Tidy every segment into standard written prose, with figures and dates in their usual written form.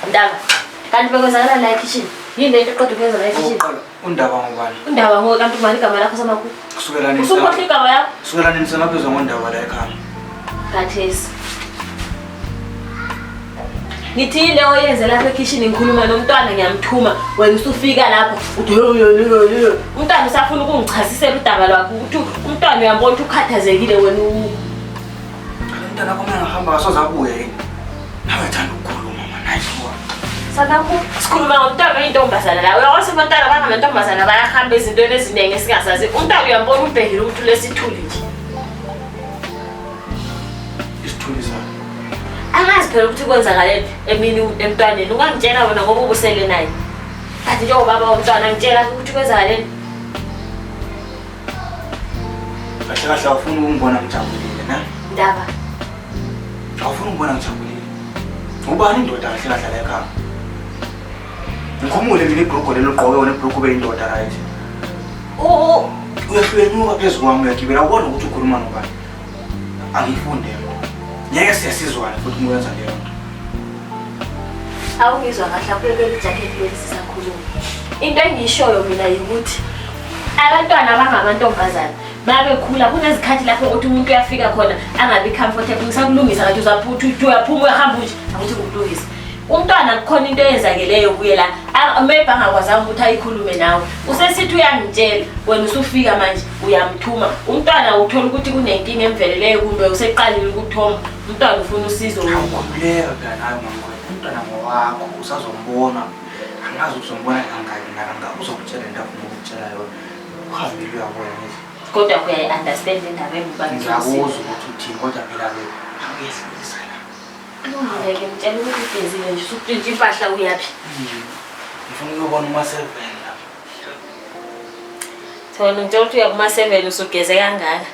Ndaba. Kanti bekwenzakala la kitchen. Yini lento eqedwe kwenza la kitchen? Undaba ngubani? Undaba ngo kanti ubani igama lakho samakhulu? Kusukela nini? Usukhohle igama yakho? Kusukela nini sengaphezwa ngondaba la ekhaya? Kathesi. Ngithi ile oyenze lapha ekitchen ngikhuluma nomntwana ngiyamthuma wena usufika lapho uthi umntwana usafuna ukungichasisela udaba lwakho ukuthi umntwana uyambona ukuthi ukhathazekile wena umntwana wakho mangahamba asoze abuye yini? Nawe uthanda ukukhuluma manje ayifwa. Sakho sikhuluma ngomntwana oyintombazana la uyakwazi abantwana bangamantombazana bayahamba ezintweni eziningi esingasazi umntwana uyambona ubhekile ukuthi lesithuli nje isithuli sakho angazi phela ukuthi kwenzakaleni emini emntwaneni ungangitshela wena ngoba ubusele naye kanti njengoba baba womntwana ngitshela ukuthi kwenzakaleni kahle awufuni ukungibona ngijabulile na Ndaba awufuni ukungibona ngijabulile ubani indoda kahle la ekhaya ngikhumule mina ibhrugu lelo gqoke wena ibhrugu beyindoda right uyahluyenyuka phezu kwami uyagibela ubona ukuthi ukhuluma nobani angifunde ngeke siyasizwana futhi ukuyenza leyo nto awungizwa kahle akubekela ijacket lesisakhuluma into engiyishoyo mina ukuthi abantwana abangamantombazana babekhula kunezikhathi lapho ukuthi umuntu uyafika khona angabi comfortable ngisakulungisa ngathi uzaphutha uyaphuma uyahamba nje akuthi ukulungisa umntwana kukhona into eyenzakeleyo kuye la maybe angakwazanga ukuthi ayikhulume nawe usesithi uyangitshela wena usufika manje uyamthuma umntwana uthola ukuthi kunenkinga emveleleyo kumbe useqalile ukuthoma umntwana ufuna usizo ngiyakubuleka nayo mama umntwana ngowakho usazombona angazi uzombona kangaki nakangaka uzokutshela into afuna ukutshela yona uhambile uyabona nje kodwa kuyayi-understand indaba ngiyakuzwa ukuthi uthini kodwa phela-ke angiyehlisa la ngeke ngitshela ukuthi ugezile nje usukutshintsha impahla uyaphi ngifuna ukuyobona uma-7 la thona ngitshela ukuthi uya kuma-7 usugeze kangaka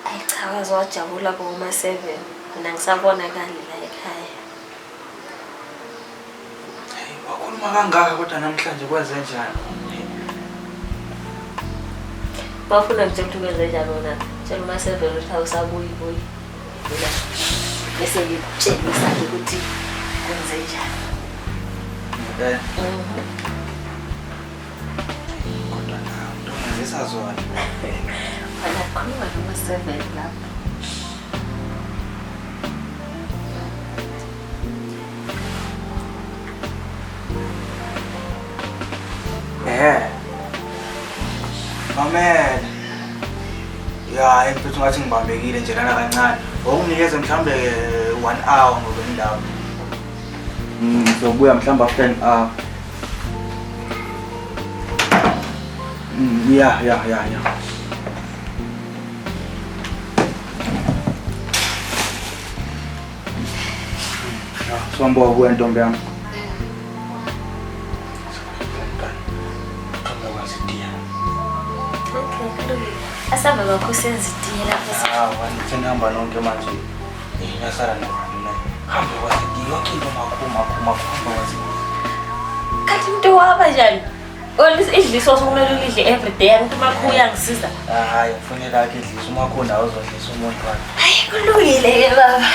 ayi cha waze wajabula kuma-7 mina ngisabonakali la ekhaya wakhuluma kangaka kodwa namhlanje kwenze njani bafuna ngitshela ukuthi kwenze njani wona tshela uma-7 ukuthi awusabuyi bese ngitshengisa-ke ukuthi kwenze njani kodwa nawe ngisazona wena khuluma kuma-7 lapho Mamela ya impethu ngathi ngibambekile nje lana kancane ngokunikeza mhlambe 1 hour ngokwendaba sobuya mhlamba after an hour ya sombo wabuya ntombi yami asamba bakho senzitiye lapho ngihamba nonke manje ngiyasala nabani hamba kwasitiye yonke into makhuma hamba kwasitiye kanti into waba njani idliso sokumele ulidle everyday ukuthi umakho uyangisiza hayi kufanele akhe idliso umakho nawe uzodlisa umuntu wakhe hayi kulungile-ke baba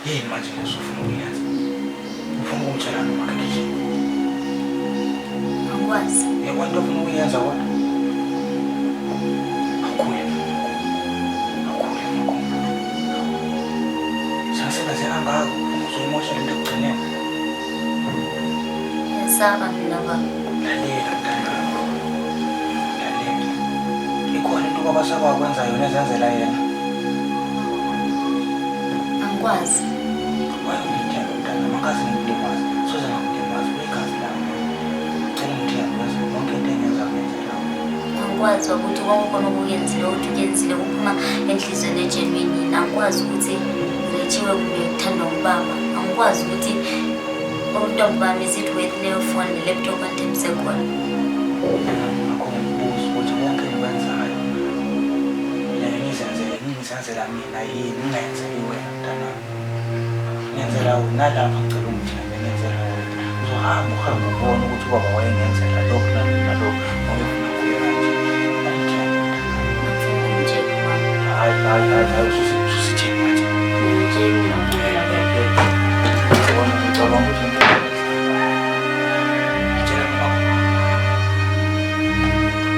yini manje usufuna ukuyenza ufuna ukumtshela noma kanje angikwazi yakwanto ufuna ukuyenza kodwa akhule sasebenze kangaka uzoyimosha lento ekugcineni yasaba mina baba lalela mntanami lalela ikhona into babasaba kwenza yona ezenzela yena angikwazi wayongitshela mntana makazi ngikulimazi soze ngakulimazi kuyikazi lami cela ukuthi yakwazi yonke into engenza kwenzela angikwazi ukuthi konke khona okuyenzile ukuthi ukuyenzile kuphuma enhliziyweni ejenwini angikwazi ukuthi ngilethiwe kumbe ngithandwa ngubaba angikwazi ukuthi untombi bami is it worth leyo phone ne-laptop andemse khona ngakho ngibuza ukuthi konke engikwenzayo ngizenzela mina yini ngingayenzeli wena mntanami ngenzela wena nalapha ngicela ukuthi ngenzela wena uhambe ubone ukuthi ubaba wayengenzela lokhu nalokhu ngoba ufuna ukuya kanje. Hayi, susithini manje? Ubona ngicabanga ukuthi ngitshela mama.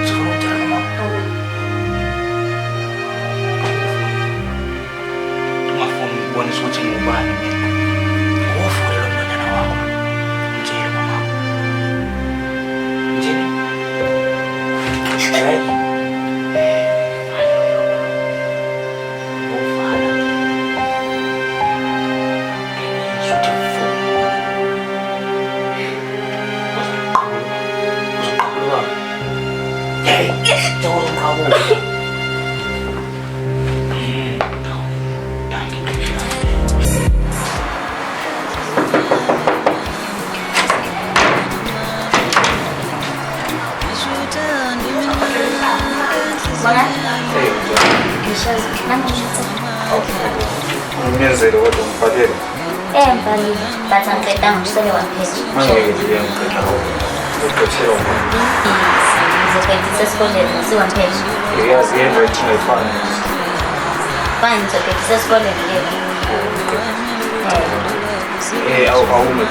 Sifuna ukutshela mama. Ungafuni ukubonisa ukuthi ngubani mina. Nguvule lo mntwana wakho. Mtshele mama. Mtshele. Hayi. Ngiyenzele kodwa ngibhalele. Mbali, but angicedanga usele waphezulu. Angeke ngiye ngicela ukuqothela umama. Ngizobhekisa esikoleni ngisiwamphezulu. Uyazi yena ukuthi ngifana. Fine, ngizobhekisa esikoleni leyo. Awume.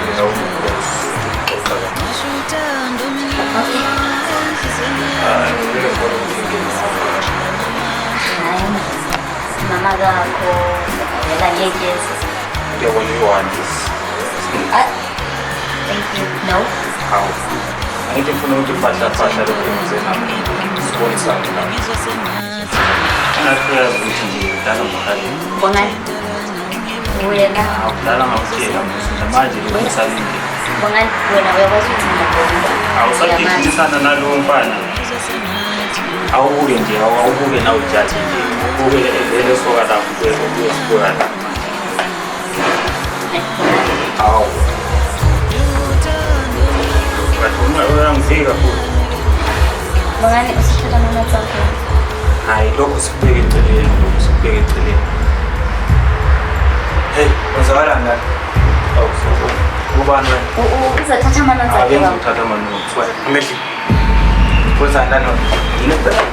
Okay. Hayi, mama kakho, vela ngekezi. Ngiyabona iwani. Thank you. No? Hawu. Angithi ngifuna ukuthi fahla lokho engize nami. Sibonisane la. Angayazi ukuthi nje udala ngokhaleni. Bongani? Wena? Udala ngakutshela manje ngisalinde. Bongani, wena uyakwazi ukuthi ngiyabona. Awusaphikisana nalowo mfana. Awubuke nje, awubuke nawe ujaji nje. Ubuke lelo soka lakho kuyesibuka la. Awu. Uyangifika futhi. Bongani, usithatha amanzi akho. Hayi, lokho sikubeke eceleni. Hey, wenzakalani la? Ubani wena? Uzothatha amanzi akho. Ngizothatha amanzi. Amehli. Kwenzani yini phela?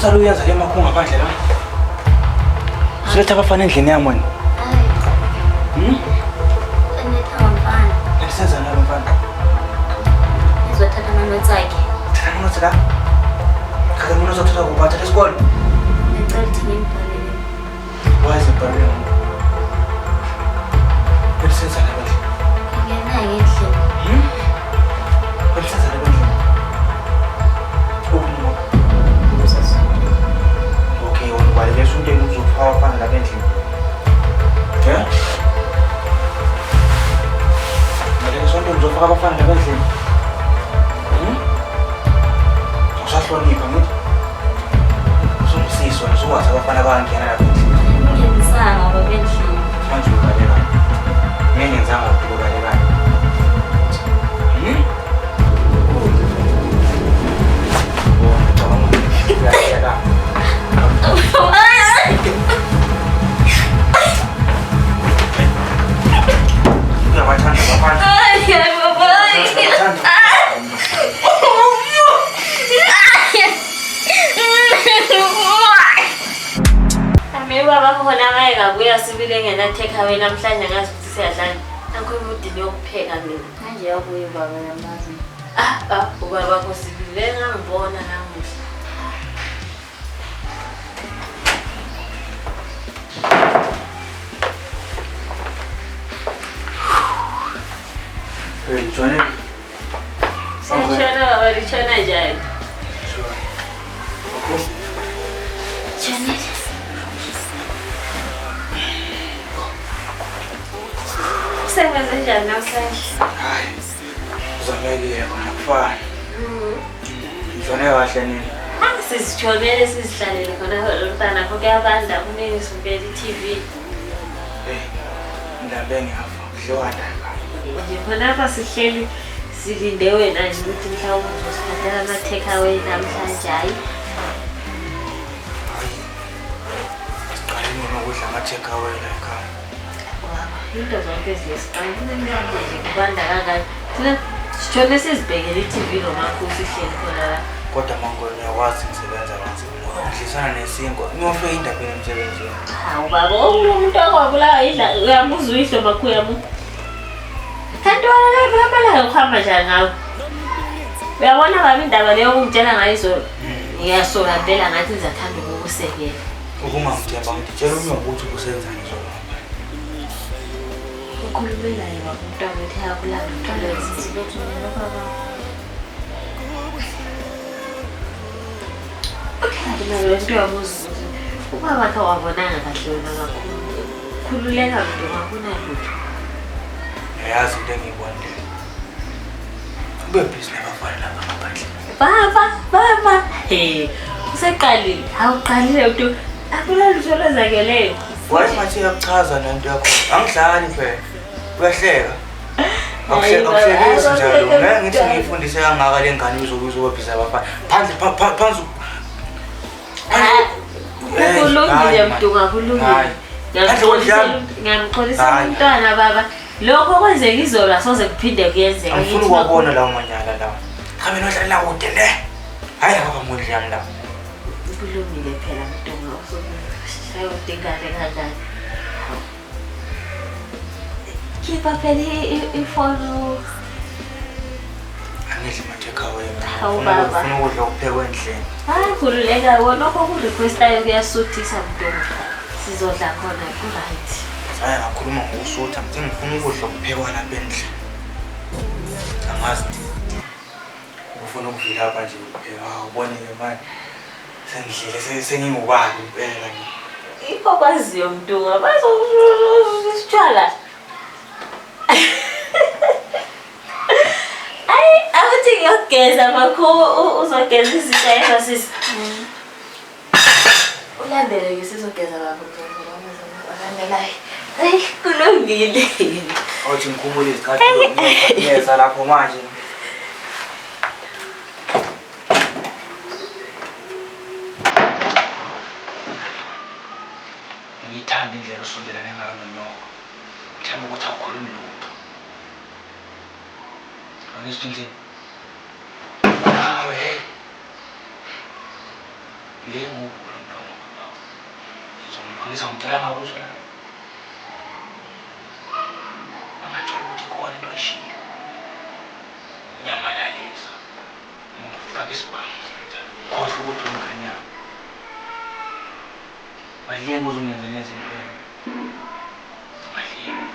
Uyenza le makho ngaphandle la. Uletha abafana endlini yami wena. Hayi. Enetha umfana. Ngisenza nalo mfana. Ngizothatha amanzi akhe. Thatha amanzi la. Kade mina uzothatha kubatha esikole. Ngicela ukuthi ngimbhalele. Wazi ibhalwe. Ngisenza nalo. Ngena ngendlini. Ngisenza nalo. Walele sunte uzofaka abafana la endlini. Yeah? Walele sunte uzofaka abafana la endlini. Usahlonipha ngithi. Usomsizwa usuwazi abafana bangena la endlini. Ngingisanga baba endlini. Manje ubaleka. Mina ngenzanga ukubaleka. Baba khona ngeke kuya sibile ngena take away namhlanje ngazi ukuthi siyadlala. Angikho imudini yokupheka mina. Manje yabuye baba yamazi. Ubaba wakho sibile ngangibona namuhla. Hey, Johnny. Richana njani? Janet. Usebenze njani namhlanje? Hayi. Uzamekile khona kufana. Ngizone kahle nini? Sizijobele sizihlalele khona umntana akho kuyabanda kunengiswa impela i-TV. Indaba engiyafa kudliwa ndaba. Nje khona apha sihleli silinde wena nje ukuthi mhlawumbe uzosiphathela ama-takeaway namhlanje hayi. Siqaleni nokudla ama-takeaway la ekhaya. Into zonke ziyesiqala kunemlando nje kubanda kangani. Thina sijone sizibhekele i-TV nomakhosi sihleli khona la. Kodwa mangolo uyakwazi ngisebenza kanzima. Ngidlisana nesinkwa. Ngiyofika indabeni emsebenzini. Hawu baba, umuntu akwabulawa idla uyamuzwa uyihlo makhuyami. Kanti wena lapha amalanga ukuhamba njani ngawo? Uyabona baba indaba leyo ungitshela ngayo izolo. Ngiyasola impela ngathi ngizathanda ukukusekela. Uma ngithemba ngitshela ukuthi usenzani izolo. Ukhulume naye baba umntwana wethu ayakulala umntwana wethu mina baba. Okay, manje into yamuzi ubaba wakhe wabonanga kahle wena kakhulu. Khululeka mntu ngakuna lutho. Yazi into engiyibonile. Ube busy nabafana laba ngaphandle. Baba. Useqalile. Awuqalile umuntu akulalitho lezakeleyo. Wayethi uyakuchaza nento yakho. Angidlali phela. Uyahleka. Akuhlekisi njalo. Ngeke ngithi ngiyifundise kangaka le ngane uzoba busy abafana. Phansi. Kulungile mntu ngakulungile. Ngiyamxolisa umntwana baba. Lokho kwenzeka izolo asoze kuphinde kuyenzeka. Angifuni ukubona lawo manyala lawo. Khabe nodlala kude ne. Hayi lapha mudli yami lapha. Kulungile phela mntu ngawushaye udingane kanjani. Khipha phela ifonu. Angidli ma-takeaway. Hawu baba. Ngifuna ukudla okuphekwe endlini. Hayi khululeka wona lokho ku-requestayo kuyasuthisa mntu. Sizodla khona ku-right. Hayi ngakhuluma ngokusutha ngithi ngifuna ukudla okuphekwa lapha endlini. Angazi. Ngifuna ukuvila lapha nje ukupheka. Ubonile manje. Sengidlile sengingubani impela ngi. Ikho kwaziyo mntu ngabazositshwala. Athi ngiyogeza makhulu uzogeza izinto ezasisi. Ulandele ke sizogeza lapho ulandelayo. Hayi kulungile. Awuthi ngikhumbule isikhathi ngiyeza lapho manje. Ngithanda indlela osondelane ngayo nonyoko. Ngithanda ukuthi awukhulumi lutho. Angisindle. Hawe. Le ngokulo mntwana. Ngizomcela ngawo uzona. Angatsho ukuthi khona into eshilo. Nyamalaliza. Ngifaka isibhamu. Khohle ukuthi umngane yami. Maliyeni uzongenza nezinto. Maliyeni.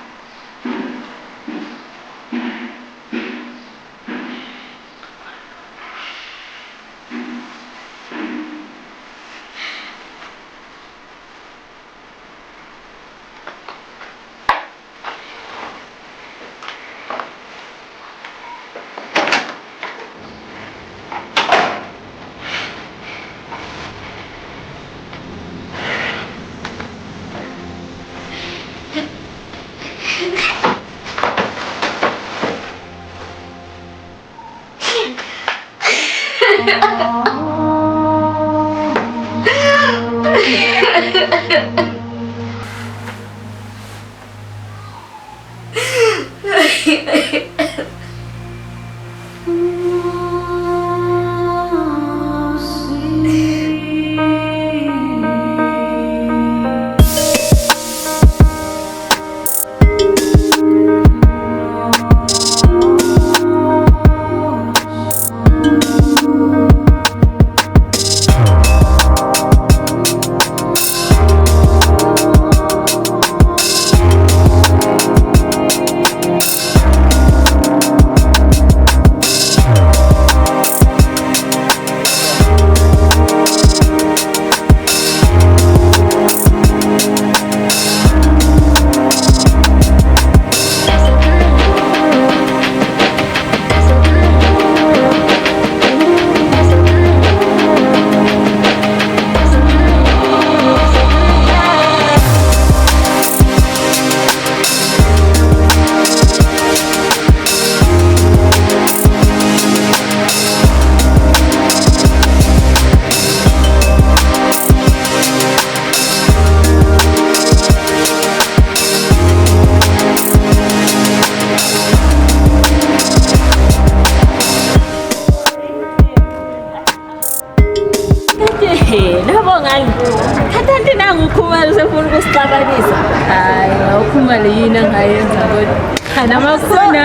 ufuna ukusixabanisa. Hayi, awukhuluma le yini angayenza kodwa. Khana makhona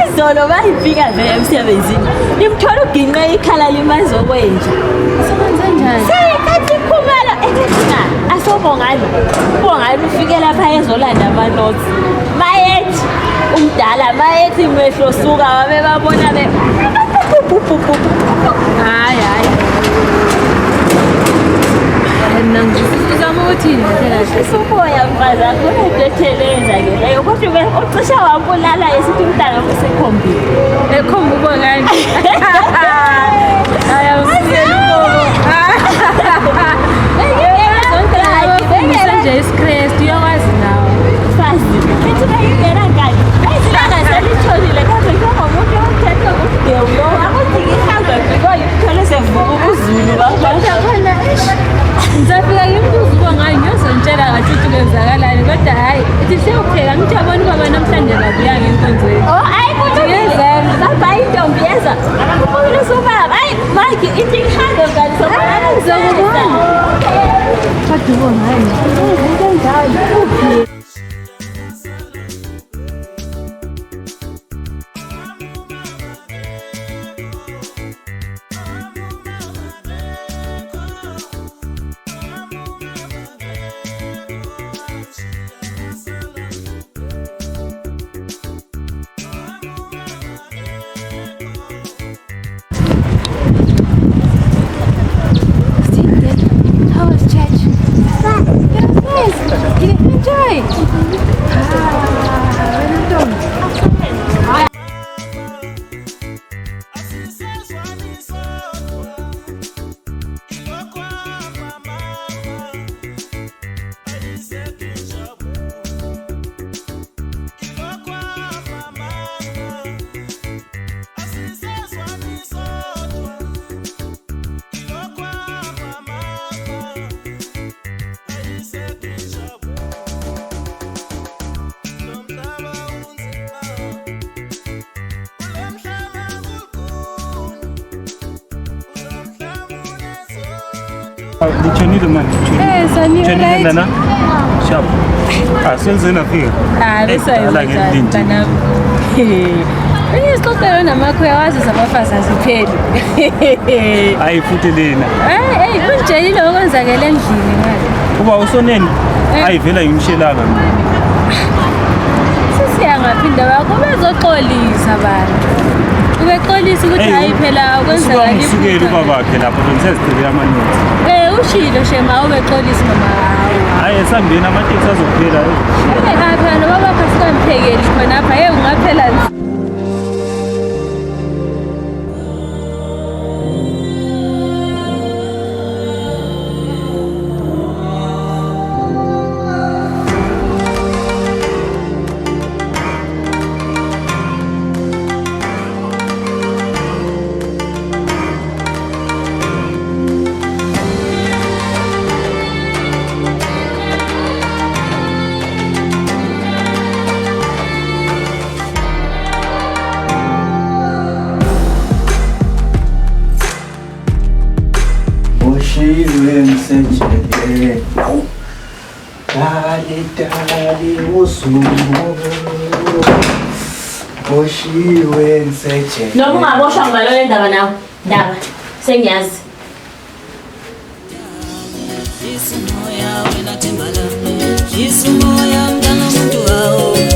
Izolo bayifika vele emsebenzini. Nimthola uginqe ikhala limanzi okwenja. Sebenza njani? Seyikhathi ikhumalo ethi asobongani. Bongani ufike lapha ezolanda ama-notes. Mayethi umdala mayethi mehlo suka babe babona be. Hayi. Uzama ukuthini kahle? Usuboya mfazana kunethetheleza ke leyo kodwa ucisha wambulala esithi umntana usekhombile. Ekhomba ubongani. Hayi usiyeni bobo. Nje isikrestu uyakwazi nawe. Fazi. Ethi bayingena ngani? Ayizilanga selitholile kodwa njengomuntu othethe ukudeo akuthi ngihambe ngikoyi uthole sevuka ubuzulu babantu khona ngizafika ngimbuza ubongani ngiyozontshela ngathi kuyenzakalani kodwa hayi ithi sewupheka ngithi abona ubaba namhlanje kabuya ngenkonzweni. Hayi kuyezela baba intombi yeza akakubona sobaba hayi maki ithi ngihambe ngani sobaba ngizokubona kodwa ubongani kanjani Lichonile man. Sonile right. Sharp. Asenzena fika. Bese ngilinda. Isixoxelo namakho yawazi sabafazi asipheli. Hayi futhi lena. Kunjelile okwenzakela endlini manje. Kuba usoneni ayivela yimshelanga. Sisiyangaphinda bakho bezoxolisa abantu. Ubexolisa ukuthi hayi phela kwenzeka ngifukele ubabakhe lapho ngisezicela amanothi. Ushilo shema ubexolisa mama hawo. Hayi esambeni amateksi azophela. Phela nobaba asikamphekeli khona apha ungaphela Dali usuku Boshiwe nseche. Noma ungaboshwa ngalo ndaba nawe. Ndaba sengiyazi. Isimoya wena tembala. Isimoya mntana muntu wawo.